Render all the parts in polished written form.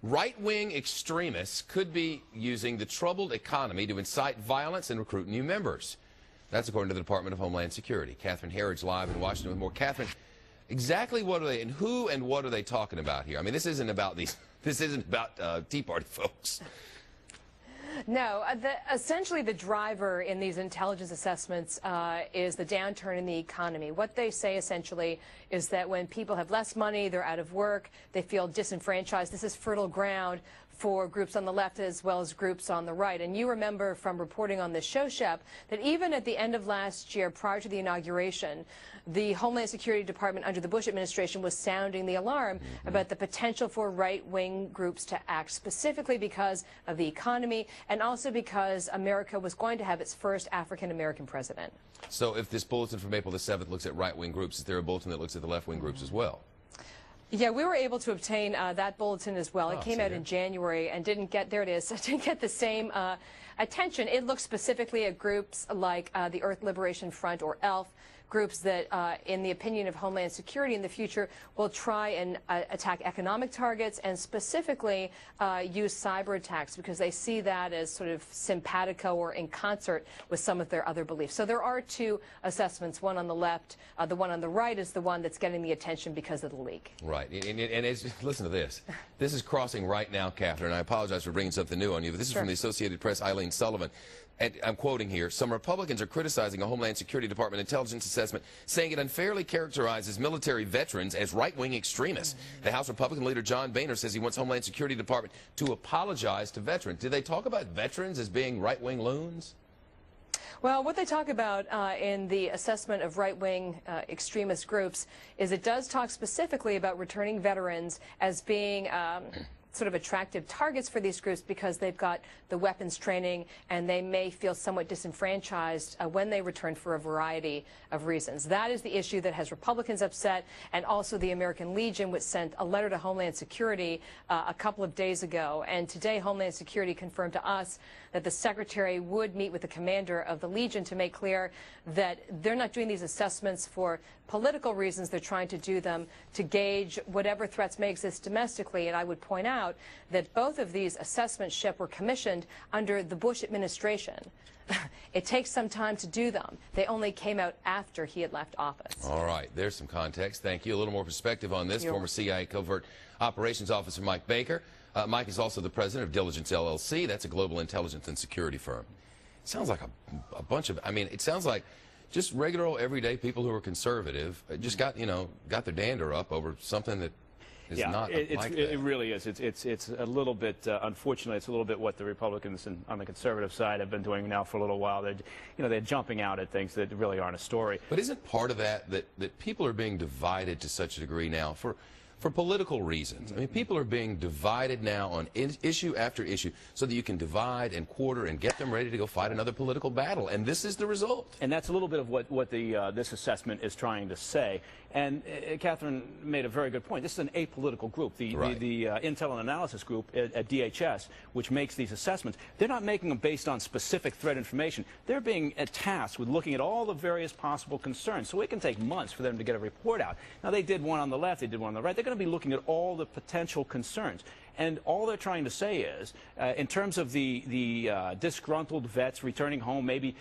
Right-wing extremists could be using the troubled economy to incite violence and recruit new members. That's according to the Department of Homeland Security. Catherine Herridge live in Washington with more. Catherine, exactly what are they, and who and what are they talking about here? I mean, this isn't about Tea Party folks. No, essentially the driver in these intelligence assessments is the downturn in the economy. What they say essentially is that when people have less money, they're out of work, they feel disenfranchised. This is fertile ground for groups on the left as well as groups on the right. And you remember from reporting on this show, Shep, that even at the end of last year, prior to the inauguration, the Homeland Security Department under the Bush administration was sounding the alarm about the potential for right-wing groups to act, specifically because of the economy and also because America was going to have its first African-American president. So if this bulletin from April the 7th looks at right-wing groups, is there a bulletin that looks at the left-wing groups as well? Yeah, we were able to obtain that bulletin as well. It came out in January and didn't get, there it is, didn't get the same attention. It looks specifically at groups like the Earth Liberation Front, or ELF, groups that, in the opinion of Homeland Security in the future, will try and attack economic targets and specifically use cyber attacks because they see that as sort of simpatico or in concert with some of their other beliefs. So there are two assessments, one on the left, the one on the right is the one that's getting the attention because of the leak. Right. And listen to this. This is crossing right now, Catherine. I apologize for bringing something new on you, but this is from the Associated Press, Eileen Sullivan. And I'm quoting here, some Republicans are criticizing a Homeland Security Department intelligence assessment, saying it unfairly characterizes military veterans as right-wing extremists. The House Republican leader John Boehner says he wants Homeland Security Department to apologize to veterans. Did they talk about veterans as being right-wing loons? Well, what they talk about in the assessment of right-wing extremist groups is it does talk specifically about returning veterans as being sort of attractive targets for these groups because they've got the weapons training and they may feel somewhat disenfranchised when they return for a variety of reasons. That is the issue that has Republicans upset, and also the American Legion, which sent a letter to Homeland Security a couple of days ago. And today Homeland Security confirmed to us that the Secretary would meet with the commander of the Legion to make clear that they're not doing these assessments for political reasons. They're trying to do them to gauge whatever threats may exist domestically. And I would point out that both of these assessments, Shep, were commissioned under the Bush administration. It takes some time to do them. They only came out after he had left office. All right. There's some context. Thank you. A little more perspective on this. Former CIA Covert Operations Officer Mike Baker. Mike is also the president of Diligence LLC. That's a global intelligence and security firm. Sounds like a bunch of, I mean, it sounds like just regular old everyday people who are conservative just got, you know, got their dander up over something that is not like that. It really is. It's a little bit, unfortunately, it's a little bit what the Republicans on the conservative side have been doing now for a little while. They're jumping out at things that really aren't a story. But isn't part of that people are being divided to such a degree now for political reasons? I mean, people are being divided now on issue after issue so that you can divide and quarter and get them ready to go fight another political battle. And this is the result. And that's a little bit of what this assessment is trying to say. And Catherine made a very good point. This is an apolitical group. The Intel and Analysis Group at DHS, which makes these assessments, they're not making them based on specific threat information. They're being tasked with looking at all the various possible concerns. So it can take months for them to get a report out. Now, they did one on the left, they did one on the right. They're going to be looking at all the potential concerns. And all they're trying to say is, in terms of the disgruntled vets returning home, maybe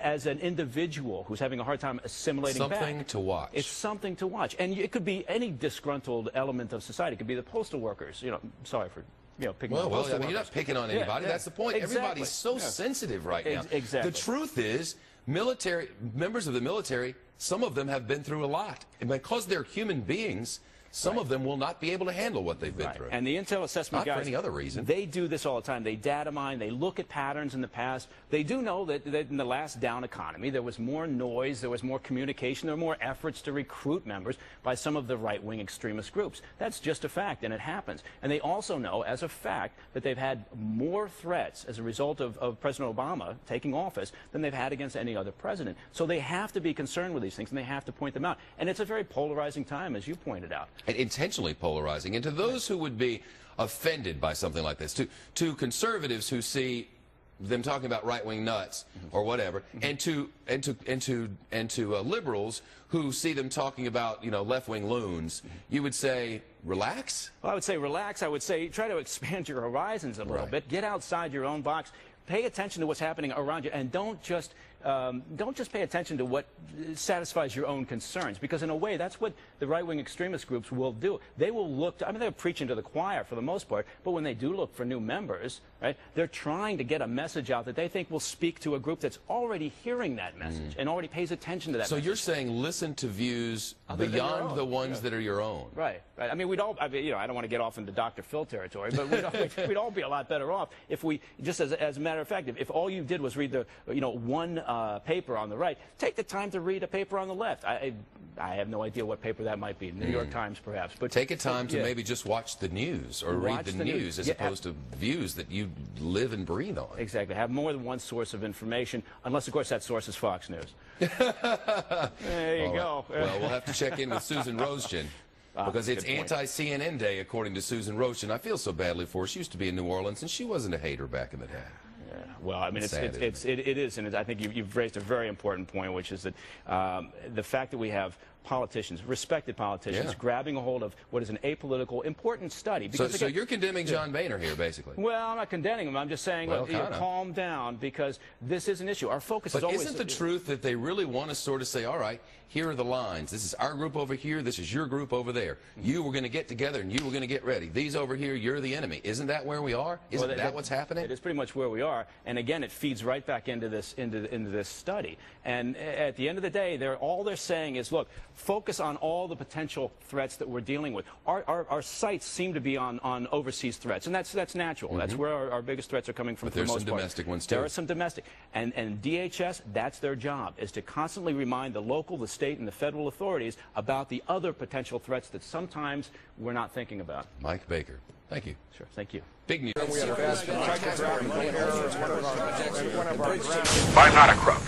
as an individual who's having a hard time assimilating something to watch. It's something to watch. And it could be any disgruntled element of society. It could be the postal workers. You know, sorry for picking on postal workers. You're not picking on anybody. That's the point. Exactly. Everybody's so sensitive right now. Exactly. The truth is, members of the military, some of them have been through a lot. And because they're human beings, some of them will not be able to handle what they've been through. And the Intel assessment guys, not for any other reason. They do this all the time. They data mine. They look at patterns in the past. They do know that in the last down economy, there was more noise, there was more communication, there were more efforts to recruit members by some of the right-wing extremist groups. That's just a fact, and it happens. And they also know, as a fact, that they've had more threats as a result of President Obama taking office than they've had against any other president. So they have to be concerned with these things, and they have to point them out. And it's a very polarizing time, as you pointed out. And intentionally polarizing. And to those who would be offended by something like this, to conservatives who see them talking about right-wing nuts or whatever, and to liberals who see them talking about, you know, left-wing loons, you would say, relax? Well, I would say relax. I would say try to expand your horizons a little bit. Get outside your own box. Pay attention to what's happening around you, and don't just pay attention to what satisfies your own concerns, because in a way that's what the right-wing extremist groups will do. They will look to, I mean, they're preaching to the choir for the most part, but when they do look for new members, right, they're trying to get a message out that they think will speak to a group that's already hearing that message and already pays attention to that message. So you're saying listen to views beyond the ones that are your own. Right. I mean, you know, I don't want to get off into Dr. Phil territory, but we'd all be a lot better off if we, just as a matter of fact, if all you did was read the, you know, one paper on the right, take the time to read a paper on the left. I have no idea what paper that might be, New York Times perhaps. But take a time to maybe just watch the news or read the news as opposed to views that you live and breathe on. Exactly. Have more than one source of information, unless, of course, that source is Fox News. There you go. Well, we'll have to check in with Susan Roschen. Because it's anti-CNN day, according to Susan Roschen. I feel so badly for her. She used to be in New Orleans, and she wasn't a hater back in the day. Yeah. Well, I mean, it is, and I think you've raised a very important point, which is that the fact that we have politicians, respected politicians, grabbing a hold of what is an apolitical, important study. Because so you're condemning John Boehner here, basically. Well, I'm not condemning him. I'm just saying, well, calm down, because this is an issue. Our focus is always... But isn't the truth that they really want to sort of say, all right, here are the lines. This is our group over here. This is your group over there. You were going to get together, and you were going to get ready. These over here, you're the enemy. Isn't that where we are? Isn't that what's happening? It is pretty much where we are. And again, it feeds right back into this study. And at the end of the day, all they're saying is, look, focus on all the potential threats that we're dealing with. Our sights seem to be on overseas threats, and that's natural. That's where our biggest threats are coming from. But there's some domestic ones too. There are some domestic, and DHS, that's their job, is to constantly remind the local, the state, and the federal authorities about the other potential threats that sometimes we're not thinking about. Mike Baker, thank you. Sure, thank you. Big news. I'm not a crook.